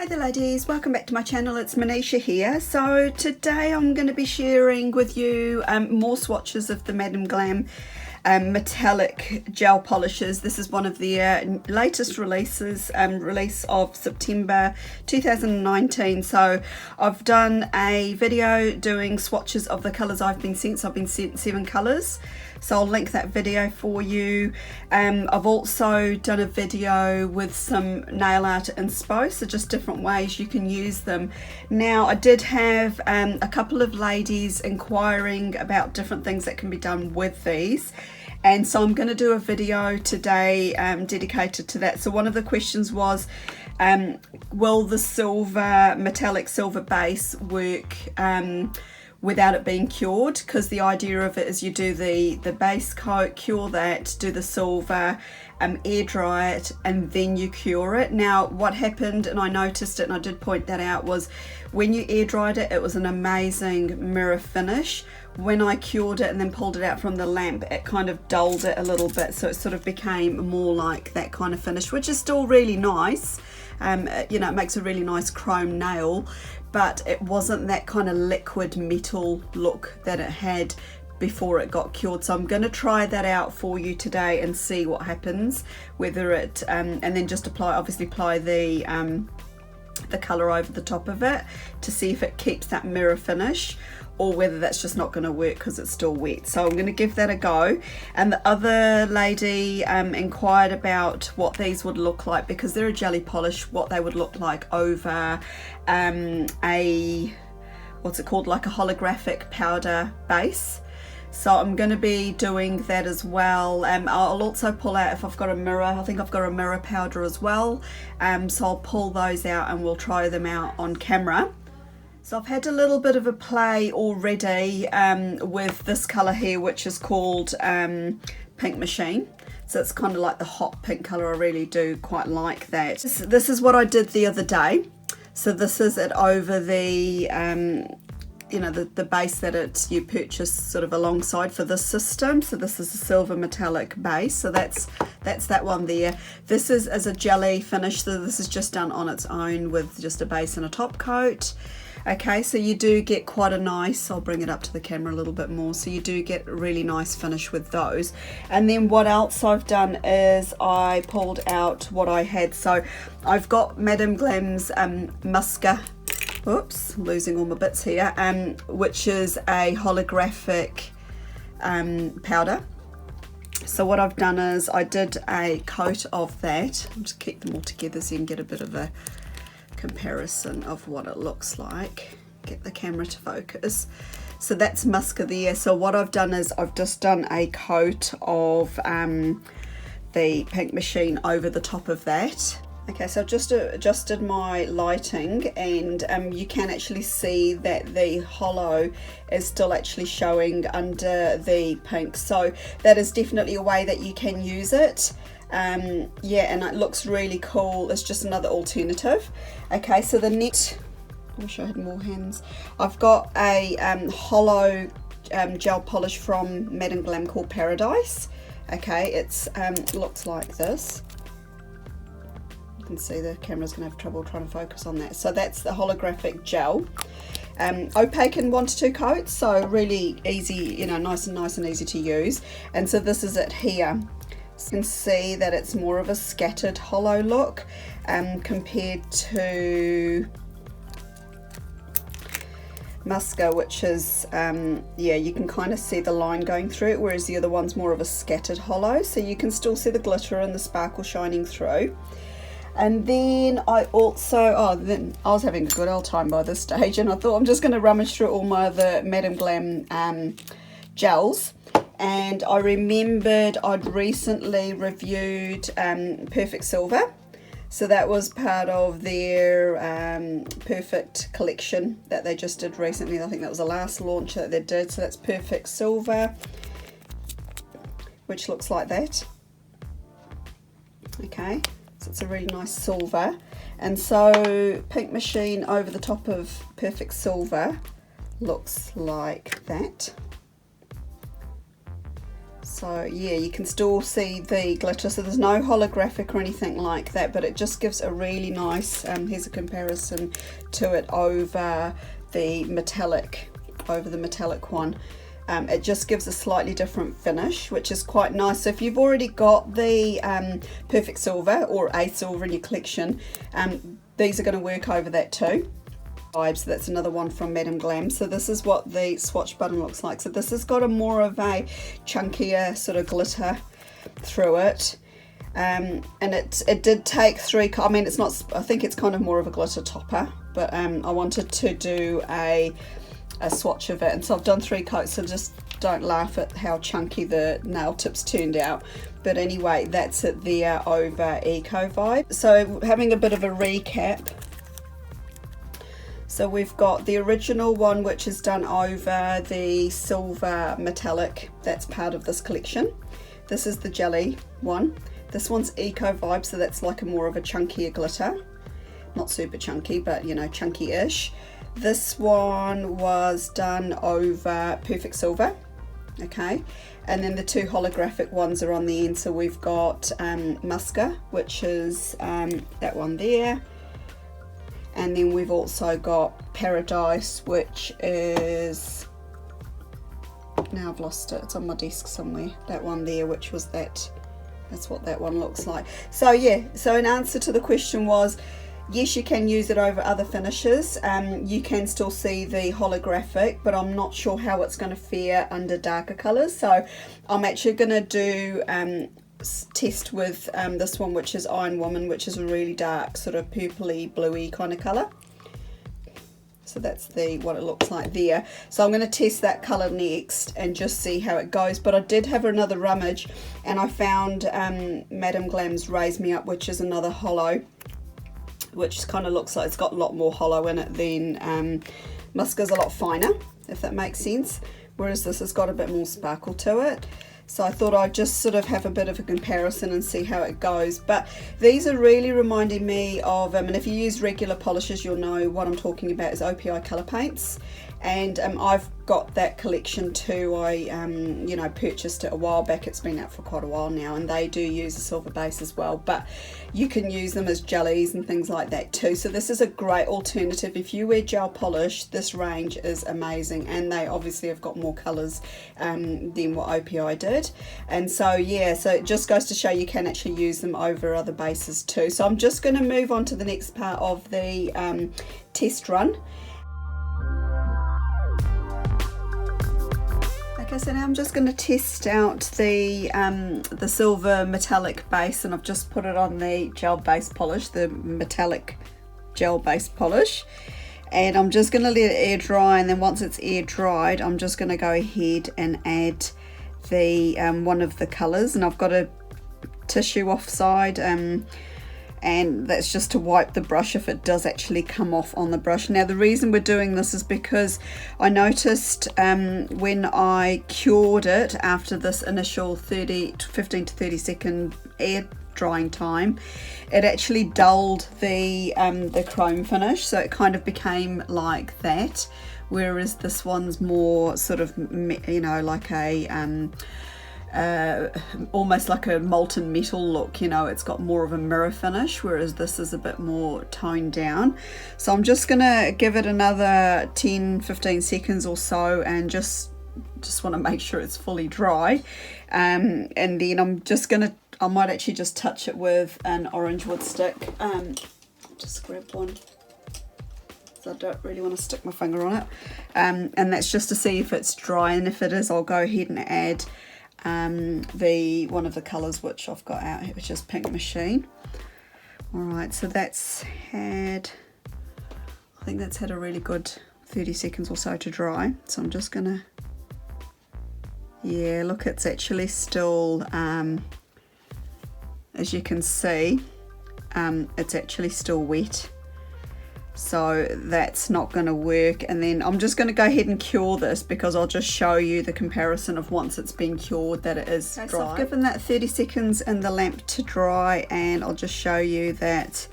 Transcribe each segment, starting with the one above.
Hi there ladies, welcome back to my channel. It's Manisha here. So today I'm going to be sharing with you more swatches of the Madam Glam metallic gel polishes. This is one of the latest releases, release of September 2019. So I've done a video doing swatches of the colours I've been sent. So I've been sent 7 colours. So I'll link that video for you. I've also done a video with some nail art inspo, so just different ways you can use them. Now I did have a couple of ladies inquiring about different things that can be done with these. And so I'm going to do a video today dedicated to that. So one of the questions was, will the silver, metallic silver base work without it being cured? Because the idea of it is you do the base coat, cure that, do the silver, air dry it, and then you cure it. Now what happened, and I noticed it and I did point that out, was when you air dried it, it was an amazing mirror finish. When I cured it and then pulled it out from the lamp, it kind of dulled it a little bit, so it sort of became more like that kind of finish, which is still really nice. You know, it makes a really nice chrome nail, but it wasn't that kind of liquid metal look that it had before it got cured. So I'm going to try that out for you today and see what happens, whether it and then just obviously apply the colour over the top of it to see if it keeps that mirror finish, or whether that's just not going to work because it's still wet. So I'm going to give that a go. And the other lady inquired about what these would look like, because they're a jelly polish, what they would look like over what's it called, like a holographic powder base. So I'm going to be doing that as well. I'll also pull out, if I've got a mirror, I think I've got a mirror powder as well. So I'll pull those out and we'll try them out on camera. So I've had a little bit of a play already with this colour here, which is called Pink Machine. So it's kind of like the hot pink colour. I really do quite like that. This is what I did the other day. So this is it over the you know, the base that you purchase sort of alongside for this system. So this is a silver metallic base, so that's that one there. This is as a jelly finish, so this is just done on its own with just a base and a top coat. Okay, so you do get quite a nice, I'll bring it up to the camera a little bit more, so you do get a really nice finish with those. And then what else I've done is I pulled out what I had. So I've got Madam Glams Musca, oops, losing all my bits here, which is a holographic powder. So what I've done is I did a coat of that. I'll just keep them all together so you can get a bit of a comparison of what it looks like. Get the camera to focus. So that's Musca there. So what I've done is I've just done a coat of the Pink Machine over the top of that. Okay, so I've just adjusted my lighting, and you can actually see that the holo is still actually showing under the pink. So that is definitely a way that you can use it. Yeah, and it looks really cool. It's just another alternative. Okay, so the next, I wish I had more hands. I've got a holo gel polish from Madam Glam called Paradise. Okay, it's looks like this. You can see the camera's gonna have trouble trying to focus on that. So that's the holographic gel. Opaque in 1 to 2 coats, so really easy, you know, nice and easy to use. And so this is it here. So you can see that it's more of a scattered holo look compared to Musca, which is yeah, you can kind of see the line going through it, whereas the other one's more of a scattered holo, so you can still see the glitter and the sparkle shining through. And then I also, then I was having a good old time by this stage, and I thought I'm just going to rummage through all my other Madam Glam gels. And I remembered I'd recently reviewed Perfect Silver. So that was part of their Perfect collection that they just did recently. I think that was the last launch that they did. So that's Perfect Silver, which looks like that. Okay. So it's a really nice silver, and so Pink Machine over the top of Perfect Silver looks like that. So yeah, you can still see the glitter, so there's no holographic or anything like that, but it just gives a really nice, here's a comparison to it over the metallic one. It just gives a slightly different finish, which is quite nice. So if you've already got the perfect silver or a silver in your collection, these are going to work over that too. So that's another one from Madam Glams. So this is what the swatch button looks like. So this has got a more of a chunkier sort of glitter through it, and it did take 3. I mean, it's not, I think it's kind of more of a glitter topper, but I wanted to do a swatch of it, and so I've done 3 coats. So just don't laugh at how chunky the nail tips turned out. But anyway, that's it there over Eco Vibe. So having a bit of a recap. So we've got the original one, which is done over the silver metallic. That's part of this collection. This is the jelly one. This one's Eco Vibe, so that's like a more of a chunkier glitter. Not super chunky, but you know, chunky-ish. This one was done over perfect silver. Okay, and then the 2 holographic ones are on the end. So we've got Musca, which is that one there. And then we've also got Paradise, which is, now I've lost it, it's on my desk somewhere, that one there, which was that's what that one looks like. So yeah, so in answer to the question was, yes, you can use it over other finishes. You can still see the holographic, but I'm not sure how it's going to fare under darker colours. So I'm actually going to do test with this one, which is Iron Woman, which is a really dark sort of purpley bluey kind of colour. So that's what it looks like there. So I'm going to test that colour next and just see how it goes. But I did have another rummage, and I found Madam Glams Raise Me Up, which is another holo, which kind of looks like it's got a lot more holo in it than Musca's a lot finer, if that makes sense, whereas this has got a bit more sparkle to it. So I thought I'd just sort of have a bit of a comparison and see how it goes. But these are really reminding me of, and if you use regular polishes, you'll know what I'm talking about, is OPI colour paints. And I've got that collection too. I you know, purchased it a while back. It's been out for quite a while now, and they do use a silver base as well, but you can use them as jellies and things like that too. So this is a great alternative. If you wear gel polish, this range is amazing, and they obviously have got more colours than what OPI did. And so yeah, so it just goes to show you can actually use them over other bases too. So I'm just going to move on to the next part of the test run. Okay, so now I'm just going to test out the silver metallic base, and I've just put it on the gel base polish, the metallic gel base polish, and I'm just going to let it air dry. And then once it's air dried, I'm just going to go ahead and add the one of the colours, and I've got a tissue offside, and that's just to wipe the brush if it does actually come off on the brush. Now the reason we're doing this is because I noticed when I cured it after this initial 15 to 30 second air drying time, it actually dulled the chrome finish, so it kind of became like that, whereas this one's more sort of, you know, like a almost like a molten metal look, you know, it's got more of a mirror finish, whereas this is a bit more toned down. So I'm just gonna give it another 10-15 seconds or so, and just want to make sure it's fully dry, and then I might actually just touch it with an orange wood stick. Just grab one, so I don't really want to stick my finger on it, and that's just to see if it's dry, and if it is, I'll go ahead and add the one of the colours which I've got out here, which is Pink Machine. Alright, so that's had, I think that's had a really good 30 seconds or so to dry. So I'm just gonna, yeah, look, it's actually still, as you can see, it's actually still wet. So that's not going to work. And then I'm just going to go ahead and cure this, because I'll just show you the comparison of once it's been cured that it is dry. So I've given that 30 seconds in the lamp to dry, and I'll just show you that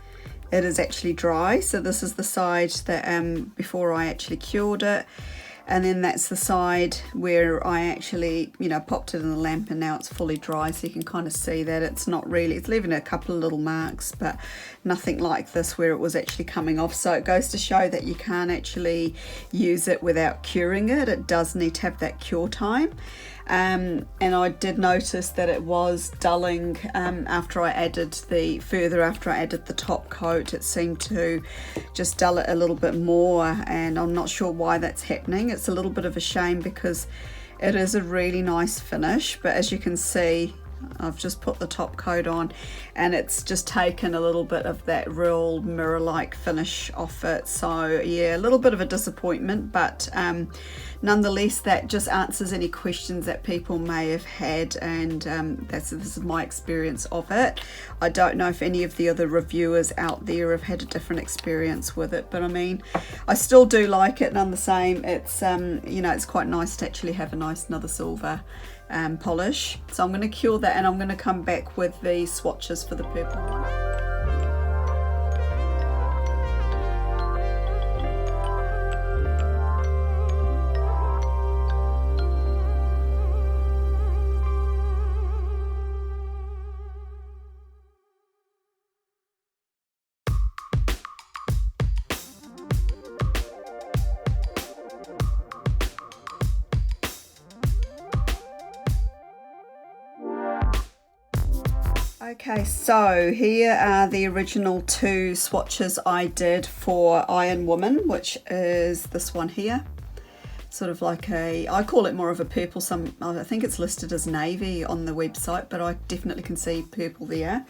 it is actually dry. So this is the side that before I actually cured it. And then that's the side where I actually, you know, popped it in the lamp, and now it's fully dry, so you can kind of see that it's not really, it's leaving a couple of little marks, but nothing like this where it was actually coming off. So it goes to show that you can't actually use it without curing it. It does need to have that cure time. And I did notice that it was dulling after I added the top coat. It seemed to just dull it a little bit more, and I'm not sure why that's happening. It's a little bit of a shame because it is a really nice finish, but as you can see, I've just put the top coat on and it's just taken a little bit of that real mirror-like finish off it. So yeah, a little bit of a disappointment, but nonetheless, that just answers any questions that people may have had, and this is my experience of it. I don't know if any of the other reviewers out there have had a different experience with it, but I mean, I still do like it none the same. It's you know, it's quite nice to actually have a nice another silver polish. So I'm going to cure that, and I'm going to come back with the swatches for the purple one. Okay, so here are the original two swatches I did for Iron Woman, which is this one here. Sort of like a, I call it more of a purple, I think it's listed as navy on the website, but I definitely can see purple there.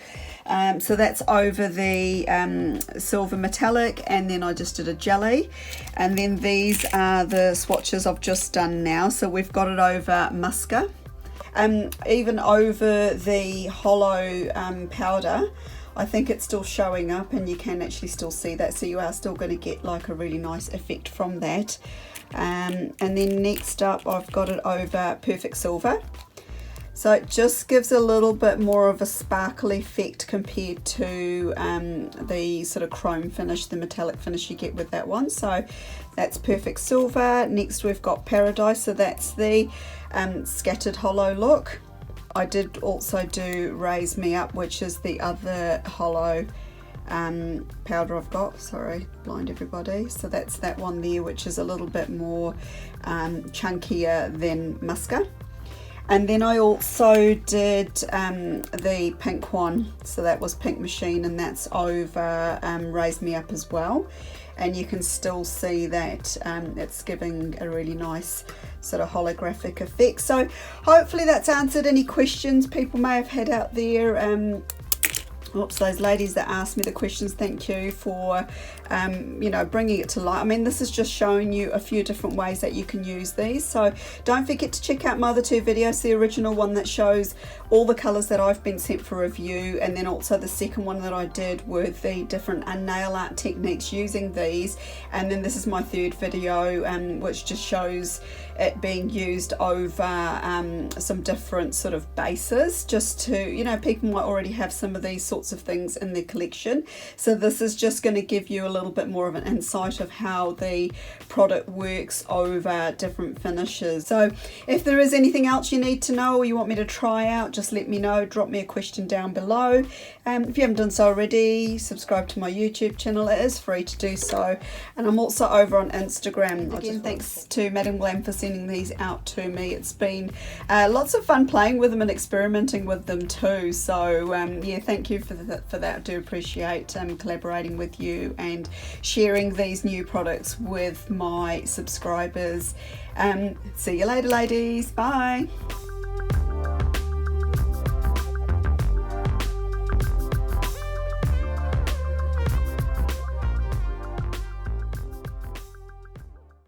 So that's over the silver metallic, and then I just did a jelly. And then these are the swatches I've just done now. So we've got it over Musca. Even over the Holo powder, I think it's still showing up, and you can actually still see that, so you are still going to get like a really nice effect from that. And then next up I've got it over Perfect Silver. So it just gives a little bit more of a sparkle effect compared to the sort of chrome finish, the metallic finish you get with that one. So that's Perfect Silver. Next we've got Paradise, so that's the scattered holo look. I did also do Raise Me Up, which is the other holo powder I've got. Sorry, blind everybody. So that's that one there, which is a little bit more chunkier than Musca. And then I also did the pink one, so that was Pink Machine, and that's over Raise Me Up as well. And you can still see that it's giving a really nice sort of holographic effect. So hopefully that's answered any questions people may have had out there. Oops, those ladies that asked me the questions, thank you for you know, bringing it to light. I mean, this is just showing you a few different ways that you can use these. So don't forget to check out my other two videos, the original one that shows all the colours that I've been sent for review, and then also the second one that I did with the different nail art techniques using these. And then this is my third video, which just shows it being used over some different sort of bases, just to, you know, people might already have some of these sorts of things in their collection. So this is just going to give you a little bit more of an insight of how the product works over different finishes. So if there is anything else you need to know or you want me to try out, just let me know. Drop me a question down below. If you haven't done so already, subscribe to my YouTube channel. It is free to do so, and I'm also over on Instagram. Again, thanks to Madam Glams for sending these out to me. It's been lots of fun playing with them and experimenting with them too. So yeah, thank you for that. I do appreciate collaborating with you and sharing these new products with my subscribers. See you later, ladies. Bye.